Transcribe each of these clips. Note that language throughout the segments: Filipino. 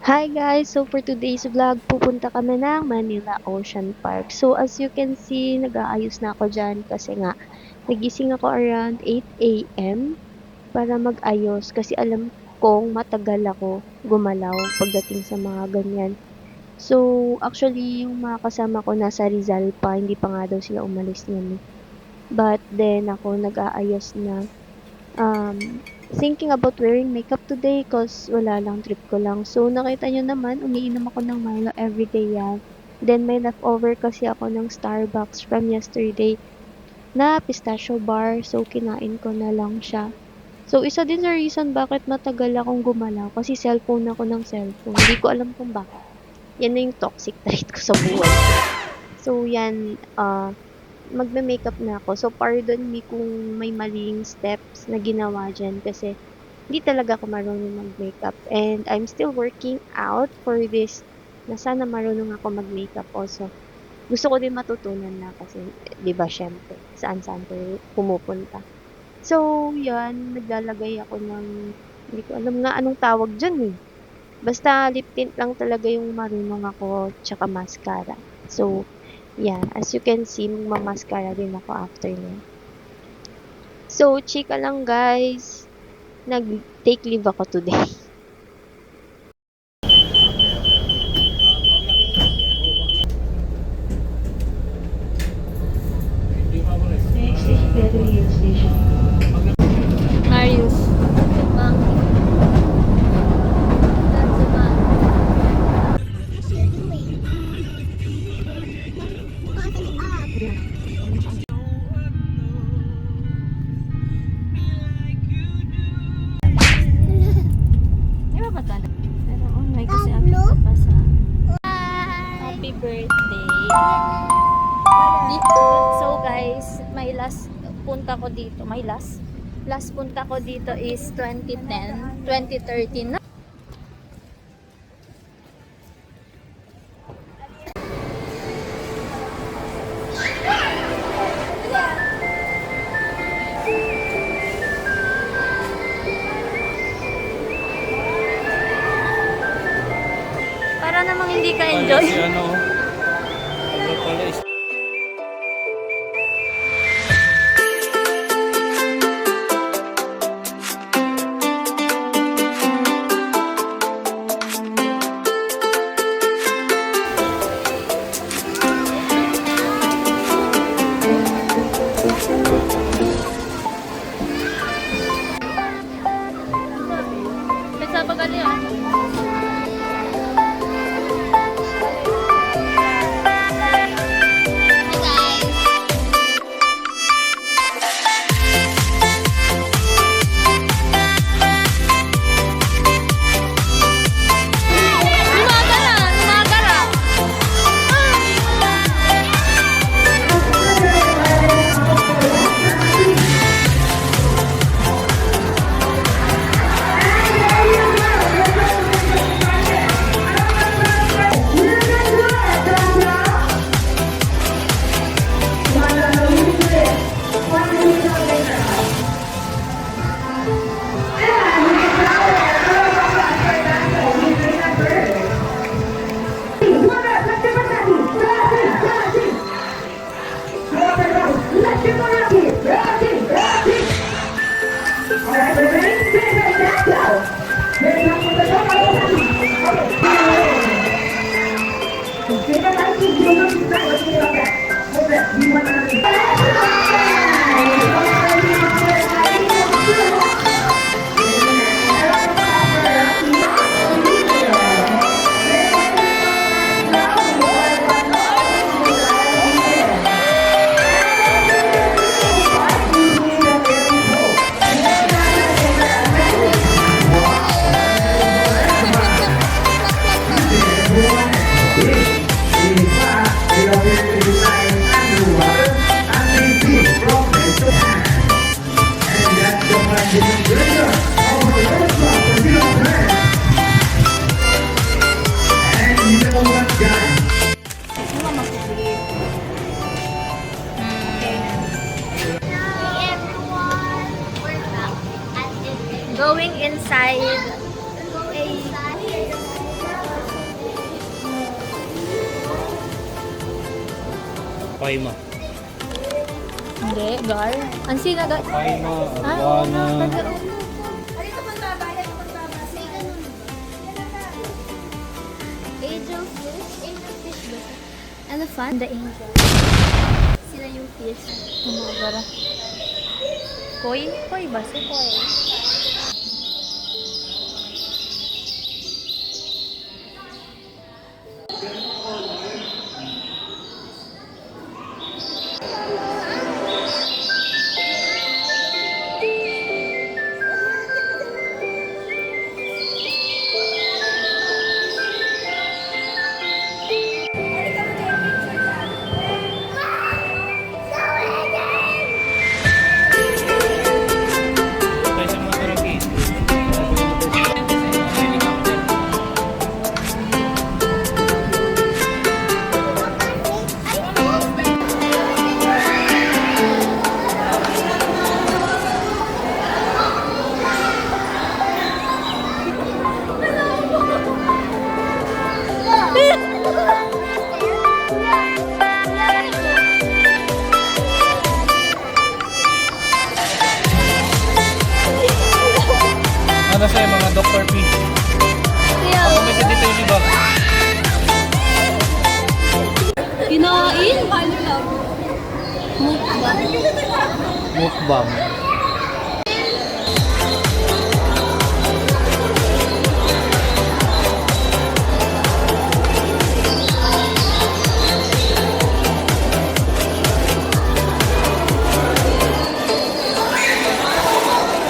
Hi guys! So for today's vlog, pupunta kami ng Manila Ocean Park. So as you can see, nag-aayos na ako dyan kasi nga nagising ako around 8 a.m. para mag-ayos kasi alam kong matagal ako gumalaw pagdating sa mga ganyan. So actually yung mga kasama ko nasa Rizal pa, hindi pa nga daw sila umalis nun eh. But then ako nag-aayos na thinking about wearing makeup today cause wala lang, trip ko lang. So, nakita nyo naman, umiinom ako ng Milo everyday yan. Then, may leftover kasi ako ng Starbucks from yesterday na pistachio bar. So, kinain ko na lang siya. So, isa din sa reason bakit matagal akong gumalaw kasi cellphone ako ng cellphone. Hindi ko alam kung bakit. Yan na yung toxic trait ko sa buhay. So, yan, magme-makeup na ako. So, pardon me kung may maling steps na ginawa dyan kasi hindi talaga ako marunong mag-makeup. And I'm still working out for this na sana marunong ako mag-makeup also. Gusto ko din matutunan na kasi, di ba, syempre, saan-saan ko pumupunta. So, yan, naglalagay ako ng, hindi ko alam nga anong tawag dyan eh. Basta lip tint lang talaga yung marunong ako, tsaka mascara. So, yeah, as you can see, magmamaskara din ako after nun. So, chika lang guys. Nag-take leave ako today. Next is Pedro Station. Marius. Di ba patala? Pero may kasi ako pa sa happy birthday. So guys, may last punta ko dito. Last punta ko dito is 2010, 2013 na. Para namang hindi ka enjoy. Si ano, ano pala is Pesa pa gali ah. Going inside Paima. Hindi, Gar. Ansina, Gar. Paima, Oo na. Arwana. Angel fish? Angel fish ba? Elephant? The angel. Sila yung fish. Ano, Gar? Koi? Koi ba? Si Koi. Tayo sa mga Philippines. Ano sa'yo mga Dr. P? Ako may sa dito yung iba. Kinain? Mukbang. Mukbang.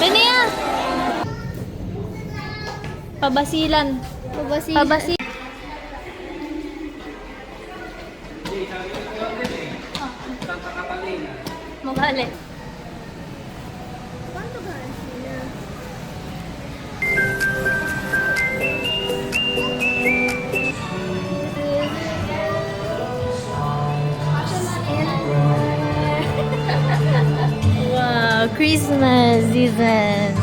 Renia! Pabasilan. Pabasi. Magali. Wow, Christmas season.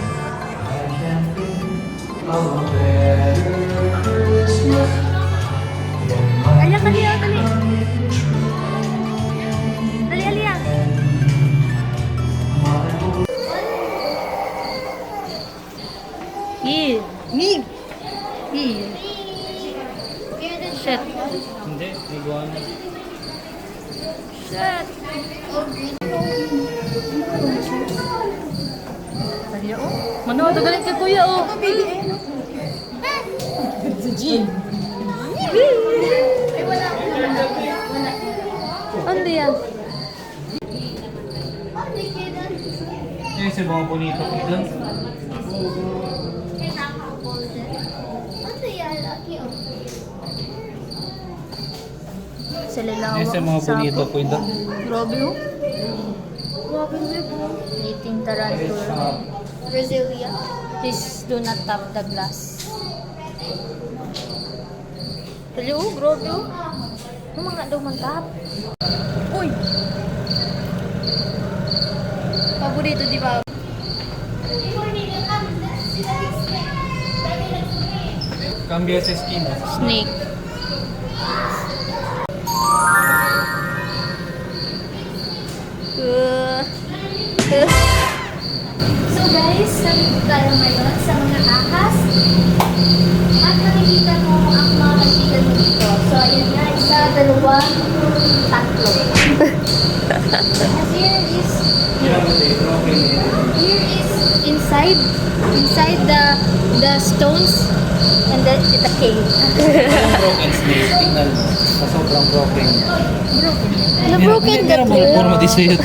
Aliya, kaliya, kali. Dali, aliya. Yeah. Me. Yeah. Shit. Hindi, iguana. Shit. Dali oh. Mano, tagalit ka kuya oh. Si Jean. Ano yan? Eh, sa mga bonito ito. Sila lang. Eh, sa mga bonito po ito. Grabe oh. Eating tarantula. Brasilia. Please do not tap the glass. Dali oh, grabe oh. Ano mga daw man tap? Uy! Paborito di ba? Cambia sa esquina. Snake. So guys, nandito tayo ngayon sa mga ahas. At nakikita mo ang mga kaibigan mo dito. So ayun nga, isa, dalawa, tatlo. And here is inside the stones and the cave. Broken snake. Tingnan mo. Sa sobrang broken niya. Na-broken Hindi mo forma di sa'yo.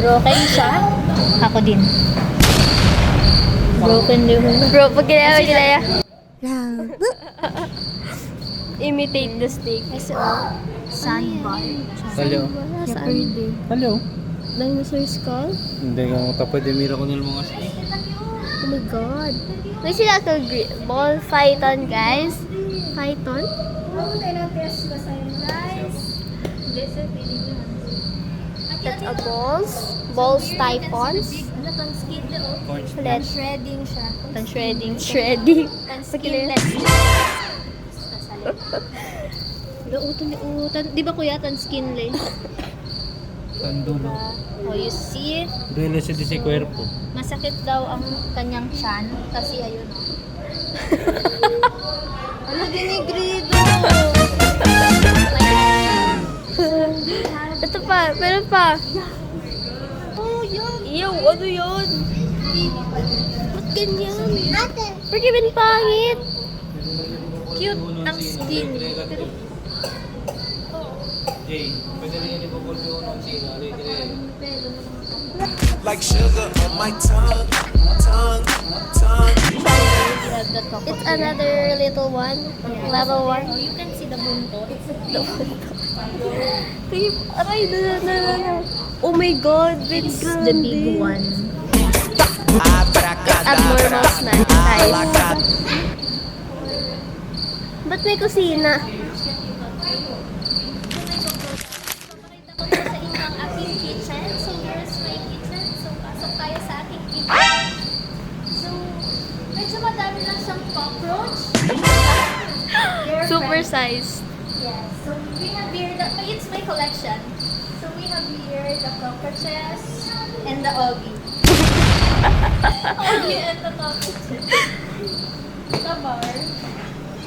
Broken siya. Ako din. Broken din mo. Bro, pag ginaya. Imitate the steak. Sandbar. Hello. Hello. Dinosaur skull? Hindi ka mo pwede mira ko nila mga snake. Oh my god. May sila to ball python, guys. Python? That's a balls typhons. Ulit. Shredding siya. Shredding. Skinless. Utan. Di ba kuya, tan skinless? Tandulo. Oh, you see? Duele si di si cuerpo. Masakit daw ang kanyang tiyan kasi ayun oh. Ano ginigrido? Ito pa, meron pa. Oh, yun. Ew, ano yun? Ba't ganyan? Freaking pangit. Cute ang skin. Pero Jay, pwede rin yung ibubol yung ng sino. Like sugar on my tongue. it's another little one. Level 1. Oh, you can see the buntot. The buntot. Aray, na. Oh my god, it's the big one. Abnormal size. Ba't may kusina? Sa inyong aking kitchen. So, here's my kitchen. So, pasok tayo sa aking kitchen. So, medyo madami lang siyang cockroach. Super sized. Yes. So, we have here, it's my collection. So, we have here the cockroaches and the Oggy. Oggy and the cockroaches. The bar.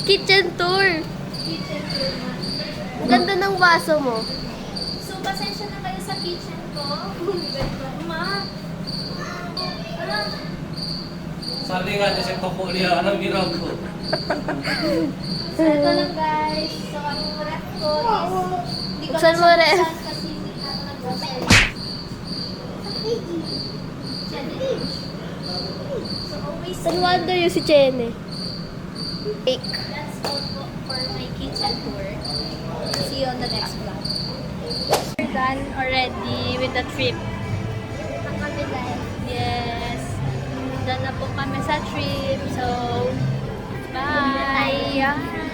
Kitchen tour. Kitchen tour na. Ang ganda ng vaso mo. So, pasensya na kayo sa kitchen ko. Ma. Ano? Sabi nga niya si Topo niya, anong ginawa ko? So, ito lang guys. So, ang ref ko is... Hindi ko Buksan mo, na ref. buksan kasi hindi na ako nag-buksan. So, always... No wonder yung si Chene. Cake. That's all for my kitchen tour. See you on the next vlog. We're done already with the trip. Ang kami guys. Yes. Done na po kami sa trip. So, bye!